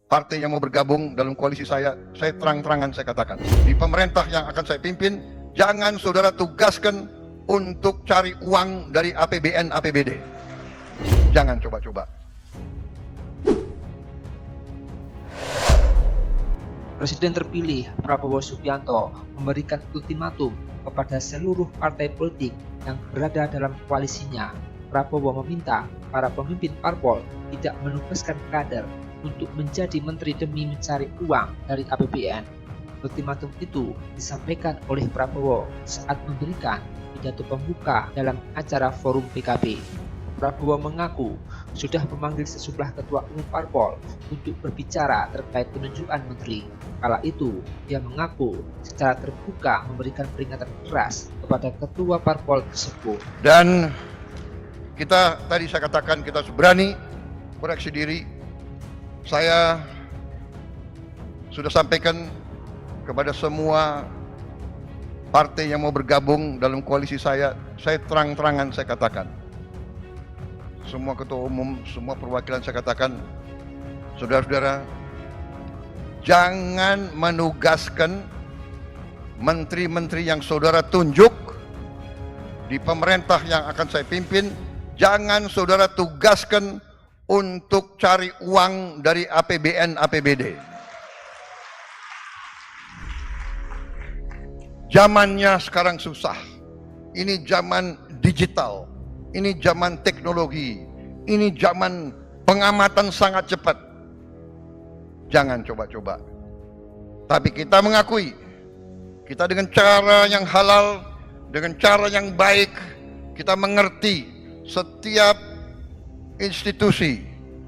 partai yang mau bergabung dalam koalisi saya terang-terangan saya katakan, di pemerintah yang akan saya pimpin, jangan saudara tugaskan untuk cari uang dari APBN, APBD. Jangan coba-coba. Presiden terpilih Prabowo Subianto memberikan ultimatum kepada seluruh partai politik yang berada dalam koalisinya. Prabowo meminta para pemimpin parpol tidak menugaskan kader untuk menjadi menteri demi mencari uang dari APBN. Ultimatum itu disampaikan oleh Prabowo saat memberikan pidato pembuka dalam acara forum PKB. Prabowo mengaku sudah memanggil sejumlah ketua umum parpol untuk berbicara terkait penunjukan menteri. Kala itu, dia mengaku secara terbuka memberikan peringatan keras kepada ketua parpol tersebut. Dan kita tadi saya katakan kita berani koreksi diri. Saya sudah sampaikan kepada semua partai yang mau bergabung dalam koalisi saya terang-terangan saya katakan. Semua ketua umum, semua perwakilan saya katakan, saudara-saudara, jangan menugaskan menteri-menteri yang saudara tunjuk di pemerintah yang akan saya pimpin, jangan saudara tugaskan untuk cari uang dari APBN, APBD. Zamannya sekarang susah. Ini zaman digital. Ini zaman teknologi, ini zaman pengamatan sangat cepat. Jangan coba-coba. Tapi kita mengakui, kita dengan cara yang halal, dengan cara yang baik, kita mengerti setiap institusi,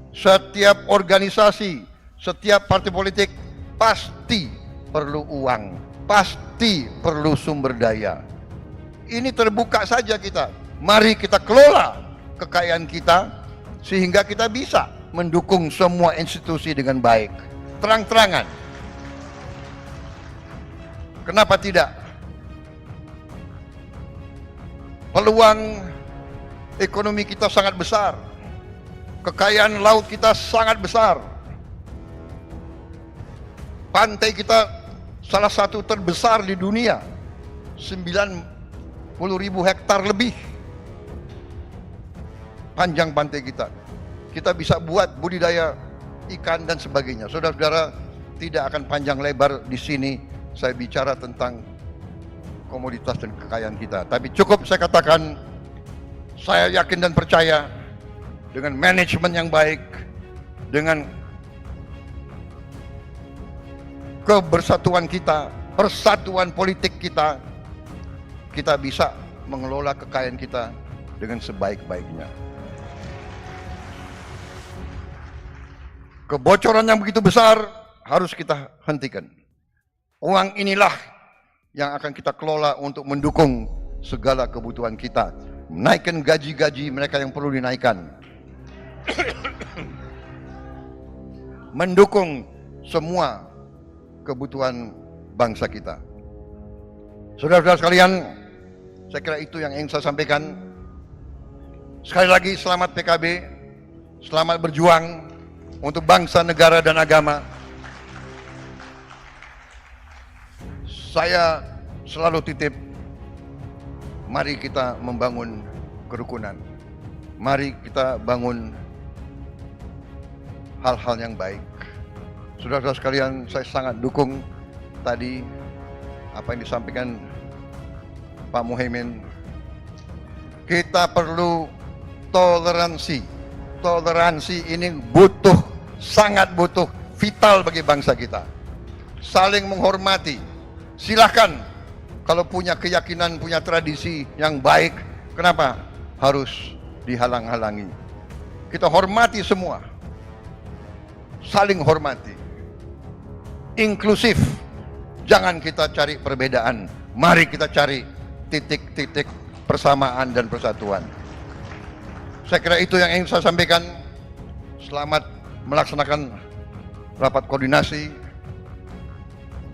setiap organisasi, setiap partai politik pasti perlu uang, pasti perlu sumber daya. Ini terbuka saja kita. Mari kita kelola kekayaan kita sehingga kita bisa mendukung semua institusi dengan baik. Terang-terangan. Kenapa tidak? Peluang ekonomi kita sangat besar. Kekayaan laut kita sangat besar. Pantai kita salah satu terbesar di dunia. 90.000 hektar lebih. Panjang pantai kita. Kita bisa buat budidaya ikan dan sebagainya. Saudara-saudara, tidak akan panjang lebar di sini saya bicara tentang komoditas dan kekayaan kita. Tapi cukup saya katakan, saya yakin dan percaya dengan manajemen yang baik, dengan kebersatuan kita, persatuan politik kita, kita bisa mengelola kekayaan kita dengan sebaik-baiknya. Kebocoran yang begitu besar harus kita hentikan. Uang inilah yang akan kita kelola untuk mendukung segala kebutuhan kita. Menaikkan gaji-gaji mereka yang perlu dinaikkan. Mendukung semua kebutuhan bangsa kita. Saudara-saudara sekalian, saya kira itu yang ingin saya sampaikan. Sekali lagi selamat PKB, selamat berjuang untuk bangsa, negara, dan agama. Saya selalu titip, mari kita membangun kerukunan. Mari kita bangun hal-hal yang baik. Saudara-saudara sekalian, saya sangat dukung tadi apa yang disampaikan Pak Muhaimin. Kita perlu toleransi. Toleransi ini sangat butuh, vital bagi bangsa kita. Saling menghormati. Silahkan kalau punya keyakinan, punya tradisi yang baik, kenapa harus dihalang-halangi? Kita hormati semua. Saling hormati. Inklusif. Jangan kita cari perbedaan. Mari kita cari titik-titik persamaan dan persatuan. Saya kira itu yang ingin saya sampaikan. Selamat melaksanakan rapat koordinasi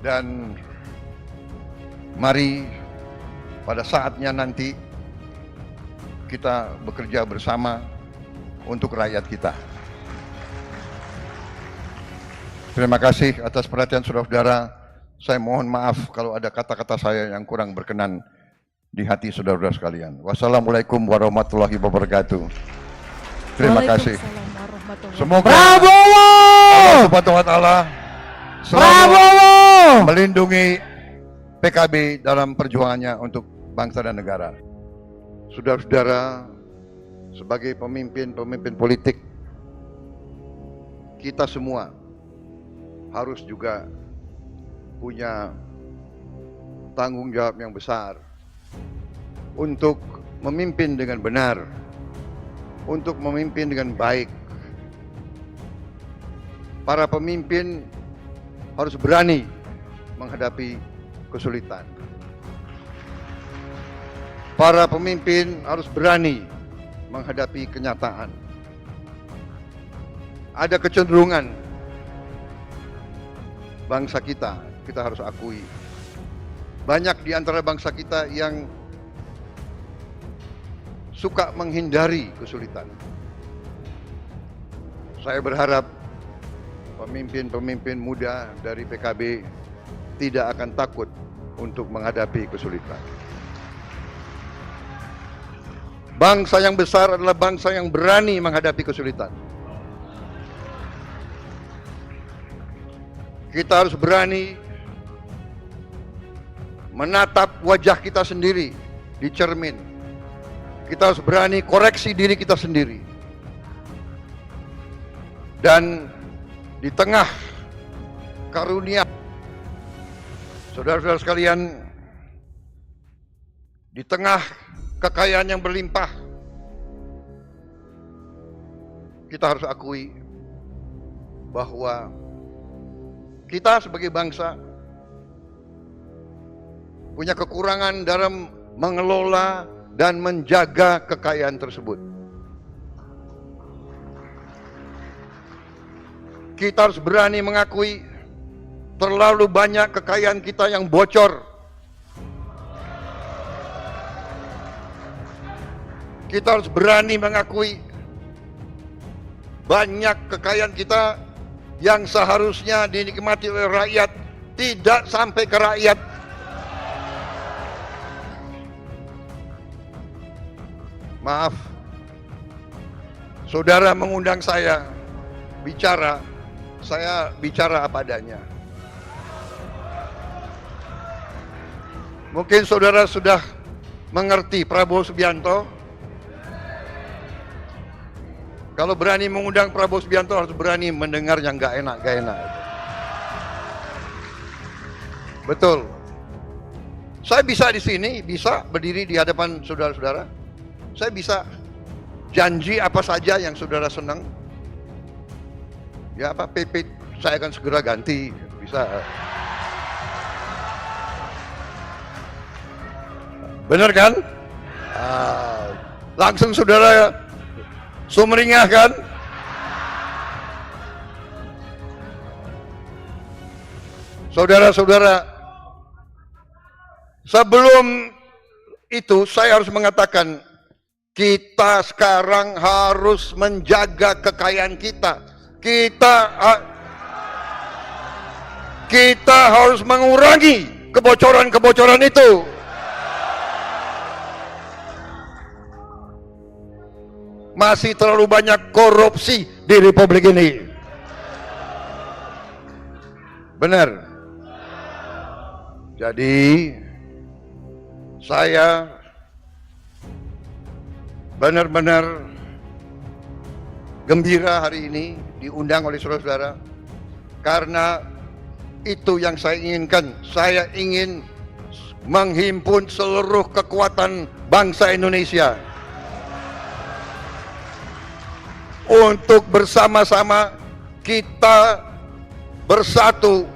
dan mari pada saatnya nanti kita bekerja bersama untuk rakyat kita. Terima kasih atas perhatian saudara-saudara. Saya mohon maaf kalau ada kata-kata saya yang kurang berkenan di hati saudara-saudara sekalian. Wassalamualaikum warahmatullahi wabarakatuh. Terima kasih. Waalaikumsalam warahmatullahi Semoga Prabowo! Allah Subhanahu wa taala selalu Prabowo! melindungi PKB dalam perjuangannya untuk bangsa dan negara. Saudara-saudara, sebagai pemimpin politik, kita semua harus juga punya tanggung jawab yang besar untuk memimpin dengan benar, untuk memimpin dengan baik. Para pemimpin harus berani menghadapi kesulitan. Para pemimpin harus berani menghadapi kenyataan. Ada kecenderungan bangsa kita harus akui. Banyak di antara bangsa kita yang suka menghindari kesulitan. Saya berharap pemimpin-pemimpin muda dari PKB tidak akan takut untuk menghadapi kesulitan. Bangsa yang besar adalah bangsa yang berani menghadapi kesulitan. Kita harus berani menatap wajah kita sendiri di cermin. Kita harus berani koreksi diri kita sendiri. Dan di tengah karunia, saudara-saudara sekalian, di tengah kekayaan yang berlimpah, kita harus akui bahwa kita sebagai bangsa punya kekurangan dalam mengelola dan menjaga kekayaan tersebut. Kita harus berani mengakui terlalu banyak kekayaan kita yang bocor. Kita harus berani mengakui banyak kekayaan kita yang seharusnya dinikmati oleh rakyat tidak sampai ke rakyat. Maaf, saudara mengundang saya bicara, saya bicara apa adanya. Mungkin saudara sudah mengerti Prabowo Subianto. Kalau berani mengundang Prabowo Subianto harus berani mendengar yang gak enak. Betul. Saya bisa di sini, bisa berdiri di hadapan saudara-saudara. Saya bisa janji apa saja yang saudara senang. Ya apa PP saya akan segera ganti, bisa. Benar kan? Langsung saudara sumringah kan? Saudara-saudara, sebelum itu saya harus mengatakan kita sekarang harus menjaga kekayaan kita. Kita harus mengurangi kebocoran-kebocoran itu. Masih terlalu banyak korupsi di Republik ini. Benar. Jadi saya benar-benar gembira hari ini diundang oleh saudara-saudara, karena itu yang saya inginkan. Saya ingin menghimpun seluruh kekuatan bangsa Indonesia untuk bersama-sama kita bersatu,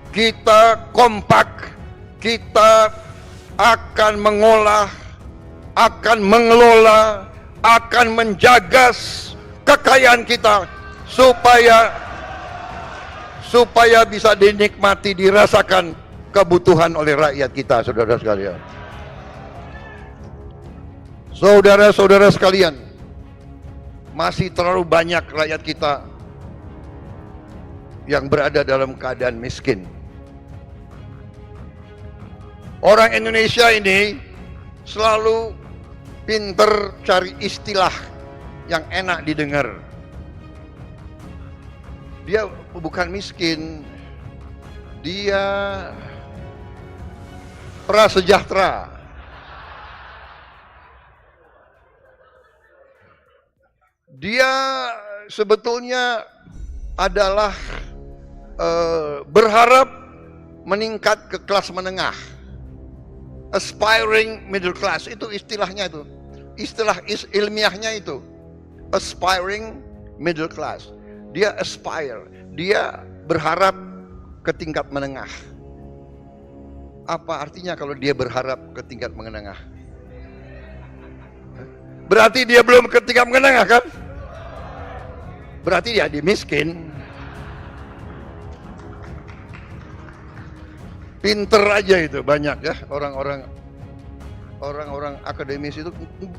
kita kompak, kita akan mengolah, akan mengelola, akan menjaga kekayaan kita supaya bisa dinikmati, dirasakan kebutuhan oleh rakyat kita, saudara sekalian. Saudara-saudara sekalian, masih terlalu banyak rakyat kita yang berada dalam keadaan miskin. Orang Indonesia ini selalu pinter cari istilah yang enak didengar. Dia bukan miskin, dia prasejahtera. Dia sebetulnya adalah berharap meningkat ke kelas menengah, aspiring middle class, itu istilahnya itu, istilah ilmiahnya itu, aspiring middle class. Dia aspire, dia berharap ke tingkat menengah. Apa artinya kalau dia berharap ke tingkat menengah? Berarti dia belum ke tingkat menengah kan? Berarti dia miskin. Pinter aja itu banyak ya orang-orang akademis itu,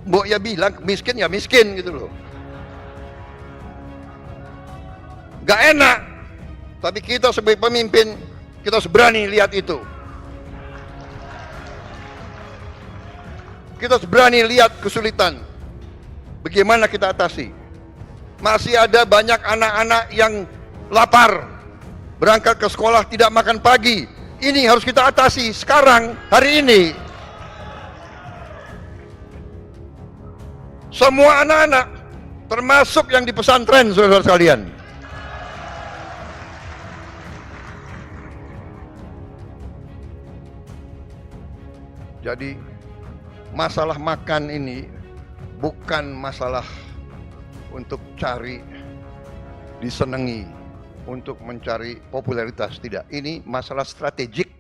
mbok ya bilang miskin ya miskin gitu loh. Gak enak, tapi kita sebagai pemimpin kita harus berani lihat itu. Kita harus berani lihat kesulitan. Bagaimana kita atasi? Masih ada banyak anak-anak yang lapar, berangkat ke sekolah tidak makan pagi. Ini harus kita atasi sekarang, hari ini. Semua anak-anak, termasuk yang di pesantren, saudara sekalian. Jadi masalah makan ini bukan masalah untuk cari disenangi, untuk mencari popularitas, tidak. Ini masalah strategik